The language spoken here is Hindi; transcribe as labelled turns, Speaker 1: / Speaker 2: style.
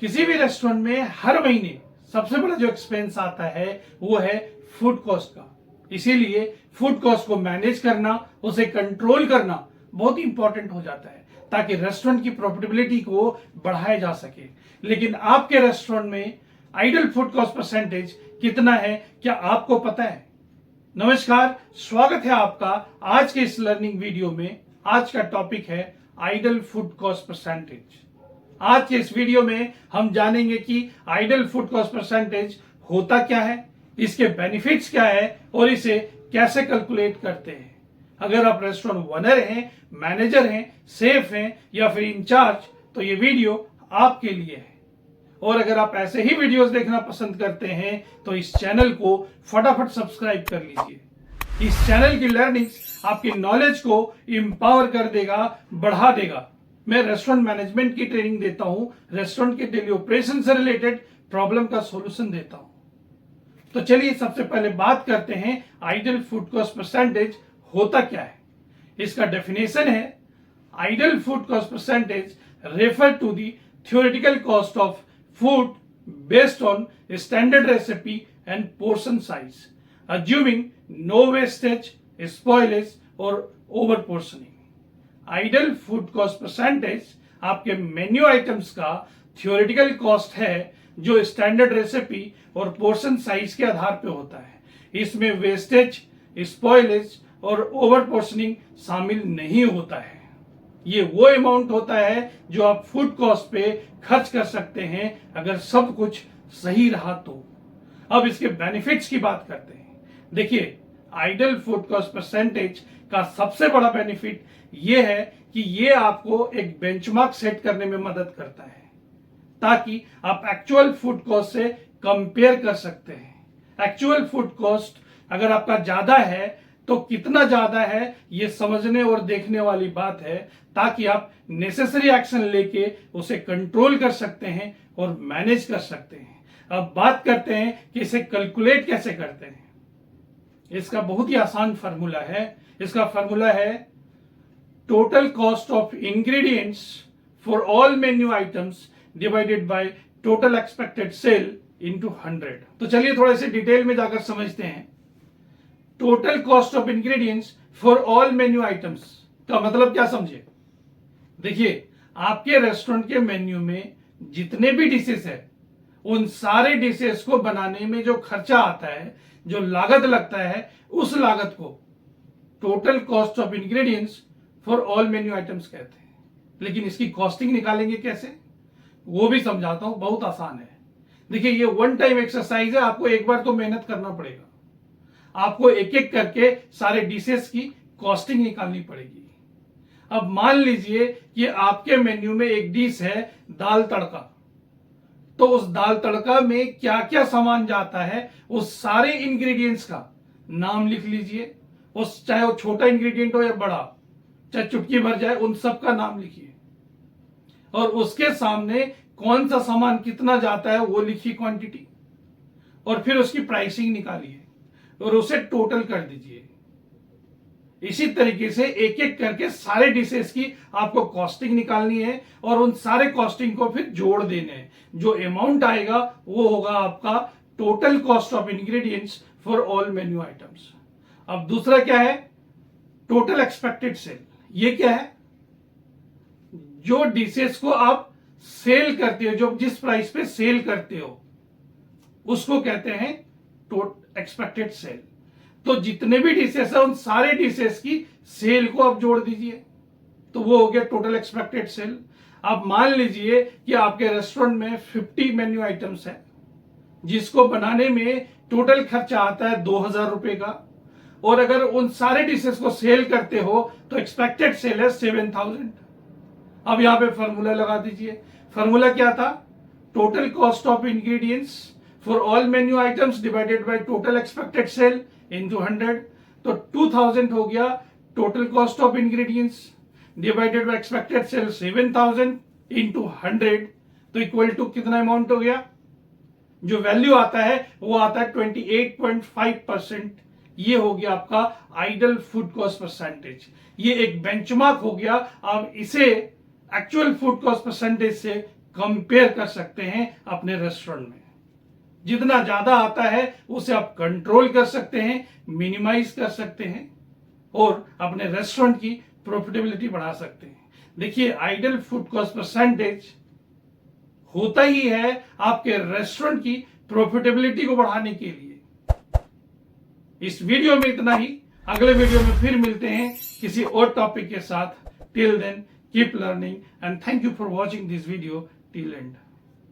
Speaker 1: किसी भी रेस्टोरेंट में हर महीने सबसे बड़ा जो एक्सपेंस आता है वो है फूड कॉस्ट का। इसीलिए फूड कॉस्ट को मैनेज करना, उसे कंट्रोल करना बहुत इंपॉर्टेंट हो जाता है ताकि रेस्टोरेंट की प्रॉफिटेबिलिटी को बढ़ाया जा सके। लेकिन आपके रेस्टोरेंट में आइडल फूड कॉस्ट परसेंटेज कितना है, क्या आपको पता है? नमस्कार, स्वागत है आपका आज के इस लर्निंग वीडियो में। आज का टॉपिक है आइडल फूड कॉस्ट परसेंटेज। आज के इस वीडियो में हम जानेंगे कि आइडल फूड कॉस्ट परसेंटेज होता क्या है, इसके बेनिफिट्स क्या है और इसे कैसे कैलकुलेट करते हैं। अगर आप रेस्टोरेंट ओनर हैं, मैनेजर हैं, शेफ हैं या फिर इंचार्ज, तो ये वीडियो आपके लिए है। और अगर आप ऐसे ही वीडियोस देखना पसंद करते हैं तो इस चैनल को फटाफट सब्सक्राइब कर लीजिए। इस चैनल की लर्निंग्स आपकी नॉलेज को इंपावर कर देगा, बढ़ा देगा। मैं रेस्टोरेंट मैनेजमेंट की ट्रेनिंग देता हूं, रेस्टोरेंट के डेली ऑपरेशन से रिलेटेड प्रॉब्लम का सॉल्यूशन देता हूं। तो चलिए सबसे पहले बात करते हैं आइडल फूड कॉस्ट परसेंटेज होता क्या है। इसका डेफिनेशन है, ideal food cost percentage refer to the theoretical cost of food based on standard recipe and portion size, assuming no wastage, spoilage or over portioning. Ideal food cost percentage आपके मेन्यू आइटम्स का थियोरेटिकल कॉस्ट है जो स्टैंडर्ड रेसिपी और पोर्शन साइज के आधार पे होता है। इसमें वेस्टेज, स्पॉइलेज और ओवर पोर्शनिंग शामिल नहीं होता है। ये वो अमाउंट होता है जो आप फूड कॉस्ट पे खर्च कर सकते हैं अगर सब कुछ सही रहा तो। अब इसके बेनिफिट्स की बात करते हैं। देखिए, आइडल फूड कॉस्ट परसेंटेज का सबसे बड़ा बेनिफिट ये है कि ये आपको एक बेंचमार्क सेट करने में मदद करता है ताकि आप एक्चुअल फूड कॉस्ट से कंपेयर कर सकते हैं। एक्चुअल फूड कॉस्ट अगर आपका ज्यादा है तो कितना ज्यादा है ये समझने और देखने वाली बात है ताकि आप नेसेसरी एक्शन लेके उसे कंट्रोल कर सकते हैं और मैनेज कर सकते हैं। अब बात करते हैं कि इसे कैलकुलेट कैसे करते हैं। इसका बहुत ही आसान फार्मूला है। इसका फार्मूला है total cost of ingredients for all menu items divided by total expected sale into 100। तो चलिए थोड़े से डिटेल में जाकर समझते हैं। Total cost of ingredients for all menu items का मतलब क्या समझे। देखिए, आपके रेस्टोरेंट के मेन्यू में जितने भी डिशेस है उन सारे डिशेस को बनाने में जो खर्चा आता है, जो लागत लगता है, उस लागत को total cost of ingredients for all menu items कहते हैं। लेकिन इसकी कॉस्टिंग निकालेंगे कैसे, वो भी समझाता हूं। बहुत आसान है। देखिए, ये वन टाइम एक्सरसाइज है। आपको एक बार तो मेहनत करना पड़ेगा। आपको एक एक करके सारे डिशेस की कॉस्टिंग निकालनी पड़ेगी। अब मान लीजिए कि आपके मेन्यू में एक डिश है दाल तड़का। तो उस दाल तड़का में क्या क्या सामान जाता है, उस सारे इंग्रेडिएंट्स का नाम लिख लीजिए। उस चाहे वो छोटा इंग्रेडिएंट हो या बड़ा, चाहे चुटकी भर जाए, उन सब का नाम लिखिए। और उसके सामने कौन सा सामान कितना जाता है वो लिखिए, क्वांटिटी। और फिर उसकी प्राइसिंग निकालिए और उसे टोटल कर दीजिए। इसी तरीके से एक एक करके सारे डिशेस की आपको कॉस्टिंग निकालनी है और उन सारे कॉस्टिंग को फिर जोड़ देने हैं। जो अमाउंट आएगा वो होगा आपका total cost of ingredients for all menu items. अब दूसरा क्या है, टोटल एक्सपेक्टेड सेल। ये क्या है, जो डिशेस को आप सेल करते हो, जो जिस प्राइस पे सेल करते हो, उसको कहते हैं एक्सपेक्टेड सेल। तो जितने भी डिशेस है उन सारे डिशेस की सेल को आप जोड़ दीजिए, तो वो हो गया टोटल एक्सपेक्टेड सेल। आप मान लीजिए कि आपके रेस्टोरेंट में 50 मेन्यू आइटम्स है जिसको बनाने में टोटल खर्चा आता है 2000 रुपए का। और अगर उन सारे डिशेस को सेल करते हो तो एक्सपेक्टेड सेल है 7000। अब यहां पे फॉर्मूला लगा दीजिए। फॉर्मूला क्या था, total cost of ingredients for all menu items divided by total expected sale into 100। तो 2000 हो गया total cost of ingredients divided by expected sale 7000 into 100। तो इक्वल टू कितना अमाउंट हो गया, जो वैल्यू आता है वो आता है 28.5%। ये हो गया आपका आइडल फूड कॉस्ट परसेंटेज। ये एक बेंचमार्क हो गया। अब इसे एक्चुअल फूड कॉस्ट परसेंटेज से कंपेयर कर सकते हैं अपने रेस्टोरेंट में। जितना ज्यादा आता है उसे आप कंट्रोल कर सकते हैं, मिनिमाइज कर सकते हैं और अपने रेस्टोरेंट की प्रॉफिटेबिलिटी बढ़ा सकते हैं। देखिए, आइडल फूड कॉस्ट परसेंटेज होता ही है आपके रेस्टोरेंट की प्रॉफिटेबिलिटी को बढ़ाने के लिए। इस वीडियो में इतना ही। अगले वीडियो में फिर मिलते हैं किसी और टॉपिक के साथ। Till then keep learning and thank you for watching this video till and.